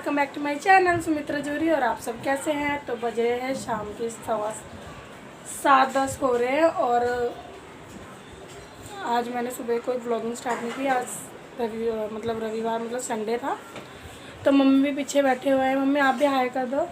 Welcome back to my channel Sumitra Jori. और आप सब कैसे हैं? तो बज रहे हैं शाम के 7:10 हो रहे हैं। और आज मैंने सुबह कोई व्लॉगिंग स्टार्ट नहीं की। आज रविवार मतलब संडे था। तो मम्मी भी पीछे बैठे हुए हैं। मम्मी आप भी हाय कर दो।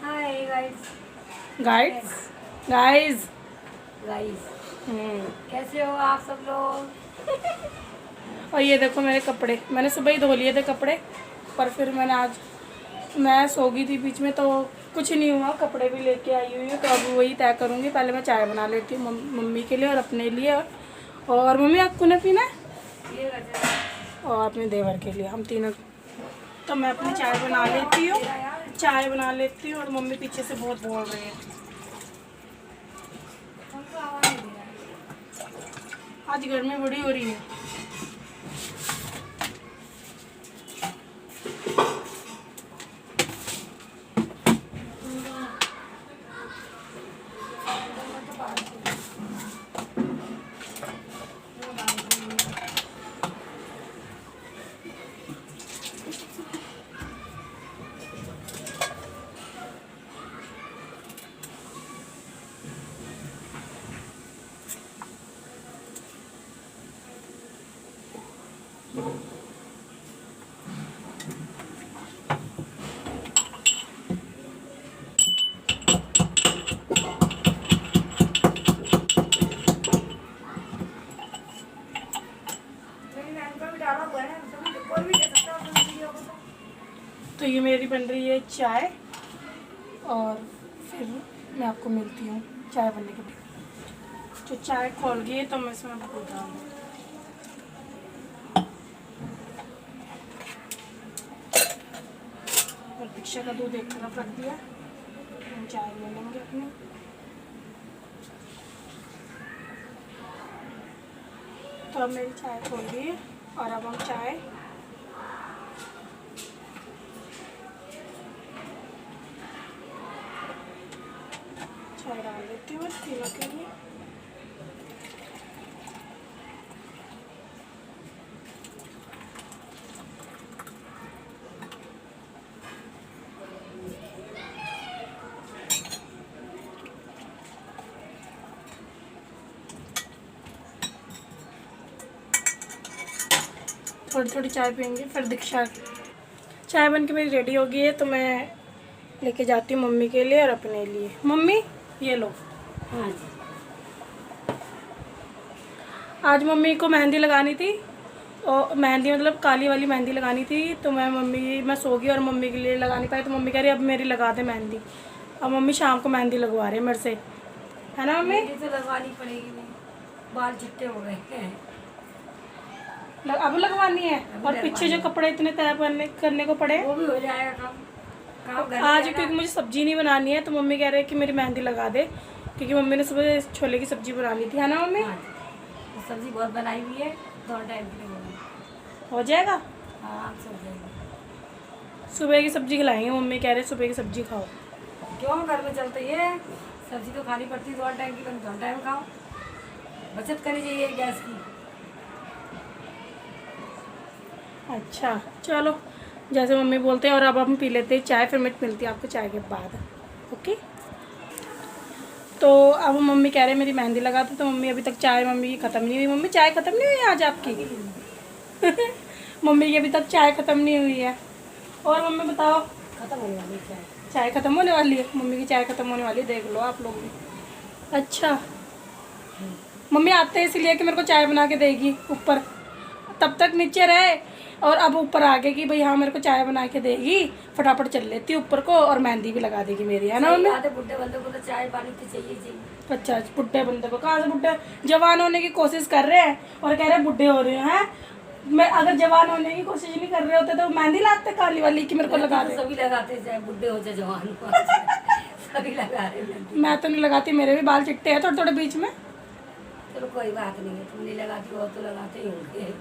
Hi guys. Guys guys guys कैसे हो आप सब लोग? और ये देखो मेरे कपड़े, मैंने सुबह ही धो लिए थे कपड़े, पर फिर मैं सो गई थी बीच में तो कुछ नहीं हुआ। कपड़े भी लेके आई हुई हूँ तो अब वही तय करूँगी। पहले मैं चाय बना लेती हूँ मम्मी के लिए और अपने लिए। और मम्मी आपको ना पीना है और अपने देवर के लिए, हम तीनों। तो मैं अपनी चाय बना लेती हूँ और मम्मी पीछे से बहुत बोल रही है। आज गर्मी बड़ी हो रही है। तो ये मेरी बन रही है चाय और फिर मैं आपको मिलती हूँ चाय बनने के बाद। जो चाय खोल गई है तो मैं इसमें आपको डाल दूँ। और दीक्षा का दूध एक तरफ रख दिया, हम चाय ले लेंगे अपनी। तो अब मेरी चाय खोल गई है और अब हम चाय डाल देती हूँ तीनों के लिए। थोड़ी थोड़ी चाय पियेंगे फिर दीक्षा। चाय बन के मेरी रेडी हो गई है तो मैं लेके जाती हूँ मम्मी के लिए और अपने लिए। मम्मी ये लो। आज मम्मी को मेहंदी लगानी थी और मेहंदी मतलब काली वाली मेहंदी लगानी थी। तो मैं सो गई और मम्मी के लिए लगा नहीं पाई। तो मम्मी कह रही अब मेरी लगा दे मेहंदी। अब मम्मी शाम को मेहंदी लगवा रही है मेरे से, है ना मम्मी? तो लगवानी पड़ेगी, बाल चिट्टे हो गए हैं। अब लगवानी है और पीछे जो कपड़े इतने तय करने को पड़े वो भी हो जाएगा काम आज, क्योंकि मुझे सब्जी नहीं बनानी है। तो मम्मी कह रहे हैं कि मेरी मेहंदी लगा दे, क्योंकि मम्मी ने सुबह छोले की सब्जी बनानी थी, है ना मम्मी? तो सब्जी बहुत बनाई हुई है, थोड़ा टाइम के लिए हो जाएगा। हाँ हो जाएगा। सुबह की सब्जी खिलाएंगे, मम्मी कह रहे सुबह की सब्जी खाओ। क्यों घर में चलता है, सब्जी तो खानी पड़ती है थोड़ा टाइम की, थोड़ा टाइम खाओ। बचत करनी चाहिए गैस की। अच्छा चलो जैसे मम्मी बोलते हैं। और अब हम पी लेते हैं चाय, फिर मैं मिलती हूँ आपको चाय के बाद। ओके। तो अब मम्मी कह रहे हैं मेरी मेहंदी लगा दो। तो मम्मी अभी तक चाय मम्मी की ख़त्म नहीं हुई। मम्मी चाय ख़त्म नहीं हुई आज आपकी? मम्मी की अभी तक चाय ख़त्म नहीं हुई है। और मम्मी बताओ, खत्म होने वाली चाय ख़त्म होने वाली है? मम्मी की चाय ख़त्म होने वाली है, देख लो आप लोग भी। अच्छा मम्मी आते हैं इसलिए कि मेरे को चाय बना के देगी ऊपर, तब तक नीचे रहे और अब ऊपर आ गए कि भाई हाँ मेरे को चाय बना के देगी। फटाफट चल लेती ऊपर को और मेहंदी भी लगा देगी मेरी, है ना मम्मी? बुढ़े बंदे को तो चाय पानी तो चाहिए। अच्छा बुढ़े बंदे को कहाँ से? बुढ़े जवान होने की कोशिश कर रहे हैं और कह रहे हैं बुढ़े हो रहे हैं। मैं अगर जवान होने की कोशिश नहीं कर रहे होते तो मेहंदी लाते काली वाली कि मेरे को लगा दे। सभी लगाते हैं, चाहे बुढ़े हो चाहे जवान हो, सभी लगा रहे हैं। मैं तो नहीं लगाती, मेरे भी बाल चिट्टे हैं थोड़े थोड़े बीच में। चलो कोई बात नहीं है, तुम नहीं लगाती हो तो लगाते ही होंगे,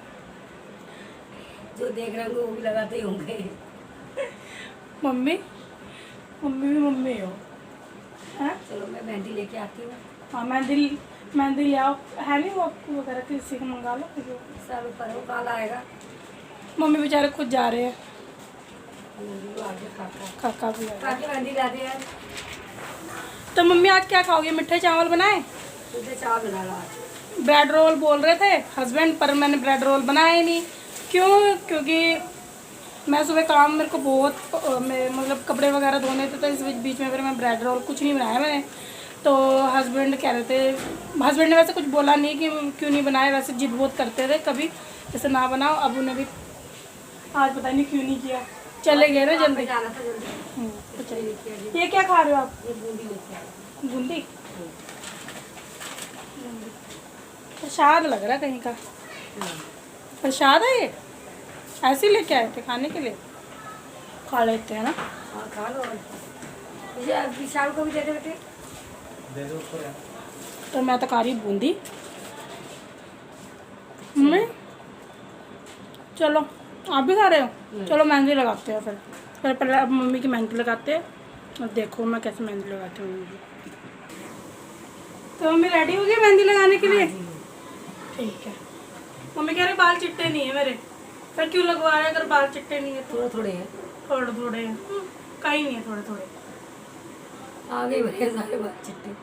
जो देख रहे होंगे वो भी लगाते ही होंगे। मम्मी भी मम्मी हो, हैं? चलो मैं मेहंदी लेके आती हूँ। हाँ मेहंदी ले आओ, है नहीं वो वगैरह किसी को मंगा लो। सब ऊपर वो काल आएगा। मम्मी बेचारे खुद जा रहे हैं। काका भी आया। काके मेहंदी लाते हैं। तो मम्मी आज क्या खाओगे? मिठे चावल बनाए? तुझे चाय बना ला। ब्रेड रोल बोल रहे थे हस्बैंड, पर मैंने ब्रेड रोल बनाया ही नहीं। क्यों? क्योंकि मैं सुबह काम, मेरे को बहुत मतलब कपड़े वगैरह धोने थे, तो इस बीच में फिर मैं ब्रेड रोल कुछ नहीं बनाया मैंने। तो हस्बैंड कह रहे थे, हस्बैंड ने वैसे कुछ बोला नहीं कि क्यों नहीं बनाए, वैसे जिद बहुत करते थे कभी जैसे ना बनाओ। अब उन्हें भी आज पता नहीं क्यों नहीं किया, चले गए ना जल्दी। जाना था जल्दी। तो चलिए। ये क्या खा रहे हो आप? ये बूंदी लेके आए। बूंदी? प्रसाद लग रहा है कहीं का। प्रसाद है ये? ऐसे ही लेके आए थे खाने के लिए? खा लेते हैं ना। हाँ खा लो। मुझे विशाल को भी दे दे बेटे। तो मैं तो खा रही बूंदी। मम्मी चलो आप भी खा रहे हो? चलो मेहंदी लगाते हैं फिर पहले अब मम्मी की मेहंदी लगाते हैं। और देखो मैं कैसे मेहंदी लगाती हूँ मम्मी। तो मम्मी रेडी हो गई मेहंदी लगाने के लिए? ठीक है। मम्मी कह रहे बाल चिट्टे नहीं है मेरे, फिर क्यों लगवा रहे अगर बाल चिट्टे नहीं है तो? थोड़े थोड़े हैं। थोड़े थोड़े हैं। कहीं नहीं है थोड़े थोड़े। आगे बढ़े सारे बात चिट्टे।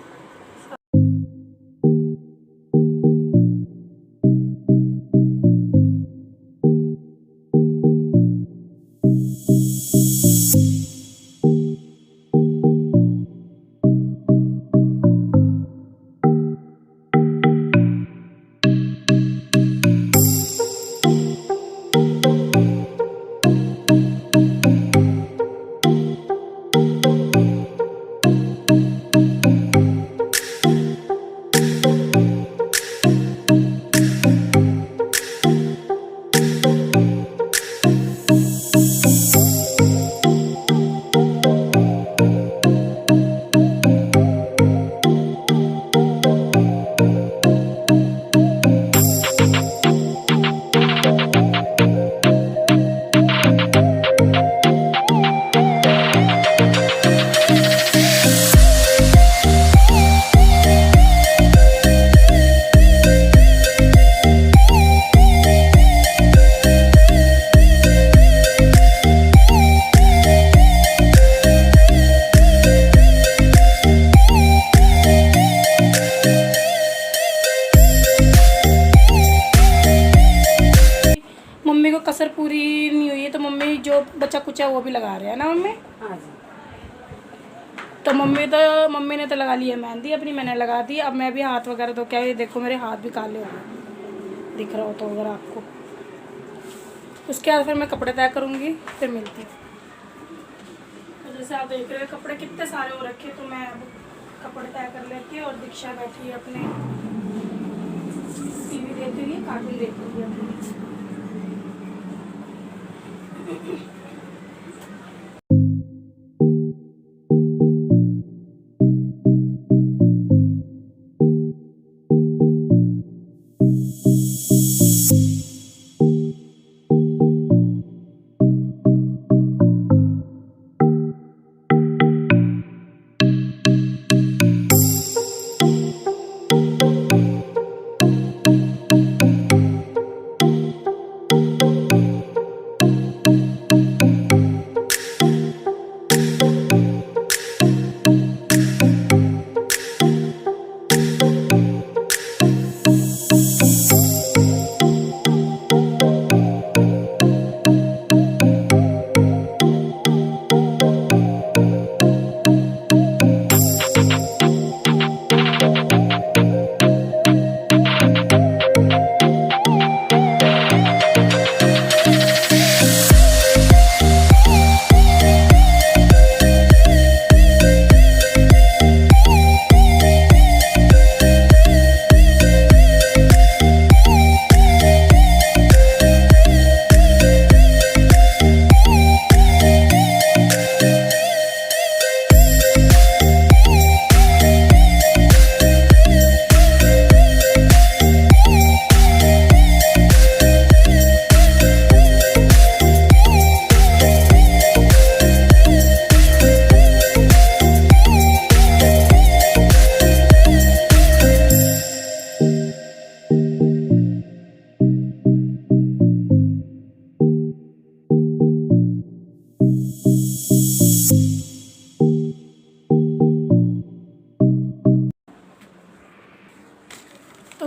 मम्मी को कसर पूरी नहीं हुई है तो मम्मी जो बच्चा कुछ है वो भी लगा रहे हैं ना मम्मी। हाँ जी। तो मम्मी ने तो लगा ली है मेहंदी अपनी, मैंने लगा दी। अब मैं भी हाथ वगैरह धो के, देखो मेरे हाथ भी काले हो गए, दिख रहा हो तो अगर आपको। उसके बाद फिर मैं कपड़े तय करूँगी, फिर मिलती हूँ। तो जैसे आप देख रहे हो कपड़े कितने सारे हो रखे, तो मैं अब कपड़े तय कर लेती हूँ। और दीक्षा बैठी है अपने टीवी देखती हुई, कार्टून देखती हुई अपनी।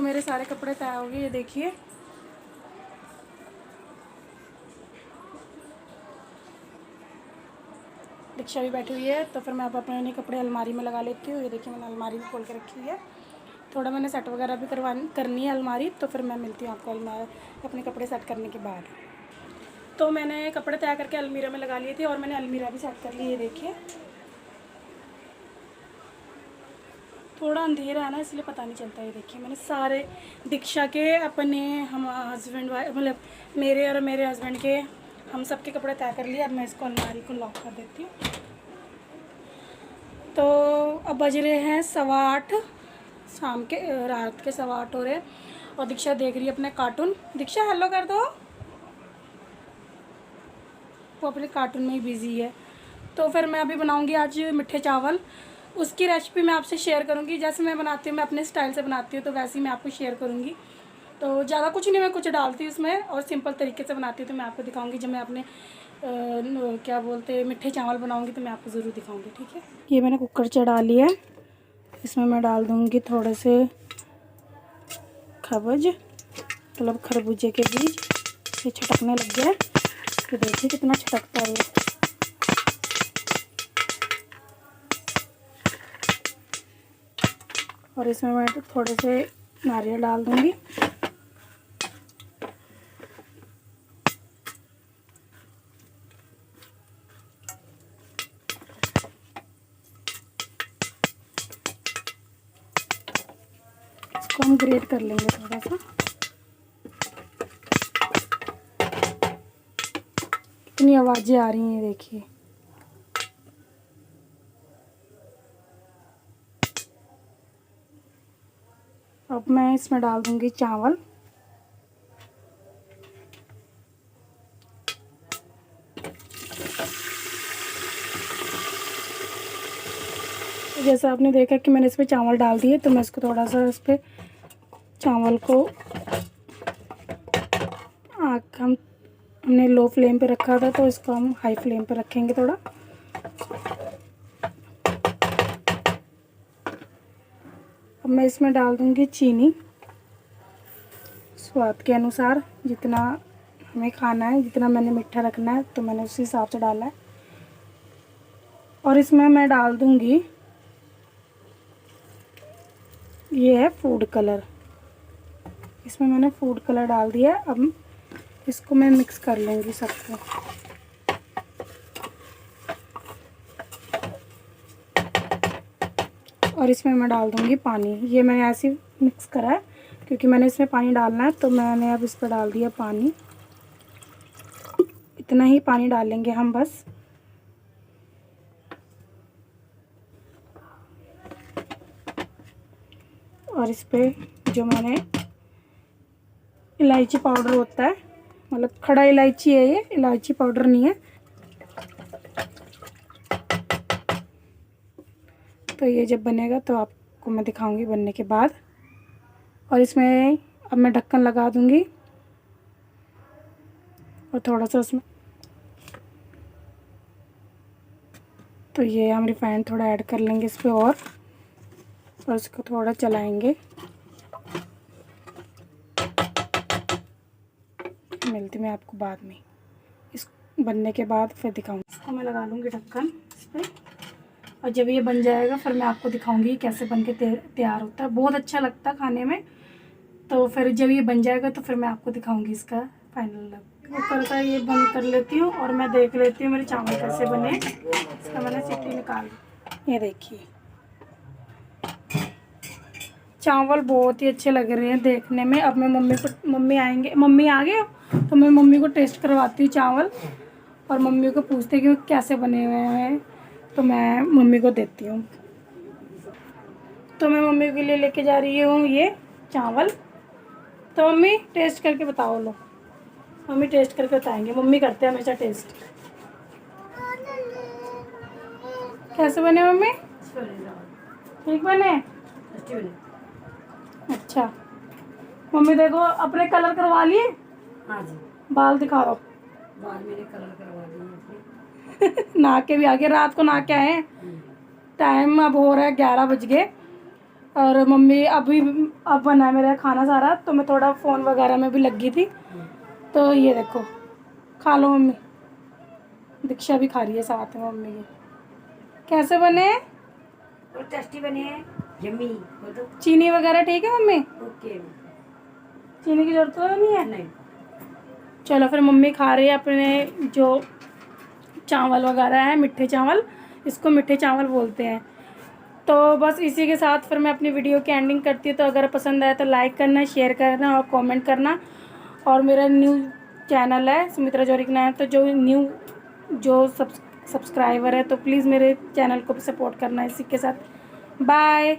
मेरे सारे कपड़े तय हो गए, ये देखिए। दीक्षा भी बैठी हुई है, तो फिर मैं अब अपने कपड़े अलमारी में लगा लेती हूँ। ये देखिए मैंने अलमारी भी खोल के रखी हुई है। थोड़ा मैंने सेट वगैरह भी करनी है अलमारी, तो फिर मैं मिलती हूँ आपको अलमारी अपने कपड़े सेट करने के बाद। तो मैंने कपड़े तैयार करके अलमीरा में लगा लिए थे और मैंने अलमीरा भी सेट कर ली। ये देखिए थोड़ा अंधेरा है ना, इसलिए पता नहीं चलता। ये देखिए मैंने सारे दीक्षा के, अपने, हम हस्बैंड वाइफ, मतलब मेरे और मेरे हस्बैंड के, हम सब के कपड़े तय कर लिए। अब मैं इसको अलमारी को लॉक कर देती हूँ। तो अब बज रहे हैं 8:15 शाम के, रात के 8:15 हो रहे हैं और दीक्षा देख रही है अपने कार्टून। दीक्षा हेलो कर दो, वो अपने कार्टून में ही बिज़ी है। तो फिर मैं अभी बनाऊंगी आज मीठे चावल। उसकी रेसिपी मैं आपसे शेयर करूंगी। जैसे मैं बनाती हूँ, मैं अपने स्टाइल से बनाती हूँ, तो वैसे ही मैं आपको शेयर करूंगी। तो ज़्यादा कुछ नहीं मैं कुछ डालती हूँ उसमें, और सिंपल तरीके से बनाती हूँ। तो मैं आपको दिखाऊंगी जब मैं अपने क्या बोलते हैं मीठे चावल बनाऊंगी, तो मैं आपको ज़रूर दिखाऊंगी, ठीक है। ये मैंने कुकर चढ़ा लिया है, इसमें मैं डाल दूँगी थोड़े से खबज, मतलब खरबूजे के बीज। ये छटकने लग गया है, तो देखिए कितना छटकता है ये। और इसमें मैं थोड़े से नारियल डाल दूँगी। इसको हम ग्रेट कर लेंगे थोड़ा सा। कितनी आवाज़ें आ रही हैं देखिए। अब मैं इसमें डाल दूँगी चावल। जैसा आपने देखा कि मैंने इसमें चावल डाल दिए, तो मैं इसको थोड़ा सा इस पर चावल को हमने लो फ्लेम पे रखा था, तो इसको हम हाई फ्लेम पे रखेंगे थोड़ा। अब मैं इसमें डाल दूँगी चीनी स्वाद के अनुसार, जितना हमें खाना है, जितना मैंने मीठा रखना है, तो मैंने उसी हिसाब से डाला है। और इसमें मैं डाल दूँगी, ये है फूड कलर। इसमें मैंने फूड कलर डाल दिया। अब इसको मैं मिक्स कर लूँगी सबको। और इसमें मैं डाल दूँगी पानी। ये मैंने ऐसे मिक्स करा है क्योंकि मैंने इसमें पानी डालना है, तो मैंने अब इस पर डाल दिया पानी। इतना ही पानी डालेंगे हम बस। और इस पर जो मैंने इलायची पाउडर होता है, मतलब खड़ा इलायची है, ये इलायची पाउडर नहीं है, तो ये जब बनेगा तो आपको मैं दिखाऊंगी बनने के बाद। और इसमें अब मैं ढक्कन लगा दूंगी और थोड़ा सा उसमें, तो ये हम रिफाइंड थोड़ा ऐड कर लेंगे इस पर और इसको थोड़ा चलाएंगे। मिलती मैं आपको बाद में, इस बनने के बाद फिर दिखाऊंगी। इसको मैं लगा लूँगी ढक्कन इस पर, और जब ये बन जाएगा फिर मैं आपको दिखाऊंगी कैसे बन के तैयार होता है। बहुत अच्छा लगता है खाने में। तो फिर जब ये बन जाएगा तो फिर मैं आपको दिखाऊंगी इसका फाइनल लुक। कुकर का ये बंद कर लेती हूँ और मैं देख लेती हूँ मेरे चावल कैसे बने। इसका मैंने सीटी निकाल ली। ये देखिए चावल बहुत ही अच्छे लग रहे हैं देखने में। अब मैं मम्मी आ गए तो मैं मम्मी को टेस्ट करवाती हूँ चावल, और मम्मी को पूछते कि कैसे बने हुए हैं, तो मैं मम्मी को देती हूँ। तो मैं मम्मी के लिए लेके जा रही हूँ ये चावल। तो मम्मी टेस्ट करके बताओ। लो मम्मी टेस्ट करके बताएंगे, मम्मी करते हैं हमेशा टेस्ट। कैसे बने मम्मी? ठीक बने? अच्छा मम्मी देखो अपने कलर करवा लिए। हाँ जी, बाल दिखा दो। बाल मैंने कलर करवा दिए अपने। नहा के भी आ गए, रात को नहा के आए। टाइम अब हो रहा है 11 बज गए, और मम्मी अभी अब बना है मेरा खाना सारा, तो मैं थोड़ा फ़ोन वगैरह में भी लगी थी। तो ये देखो, खा लो मम्मी। दीक्षा भी खा रही है साथ में मम्मी के। कैसे बने? और टेस्टी बने हैं, यम्मी। वो तो चीनी वगैरह ठीक है मम्मी? ओके। चीनी की जरूरत तो नहीं है? नहीं। चलो फिर मम्मी खा रही है अपने जो चावल वगैरह है, मीठे चावल, इसको मीठे चावल बोलते हैं। तो बस इसी के साथ फिर मैं अपनी वीडियो की एंडिंग करती हूँ। तो अगर पसंद आए तो लाइक करना, शेयर करना और कमेंट करना। और मेरा न्यू चैनल है सुमित्रा जौहरी का नाम, तो जो सब्सक्राइबर है तो प्लीज़ मेरे चैनल को भी सपोर्ट करना। इसी के साथ बाय।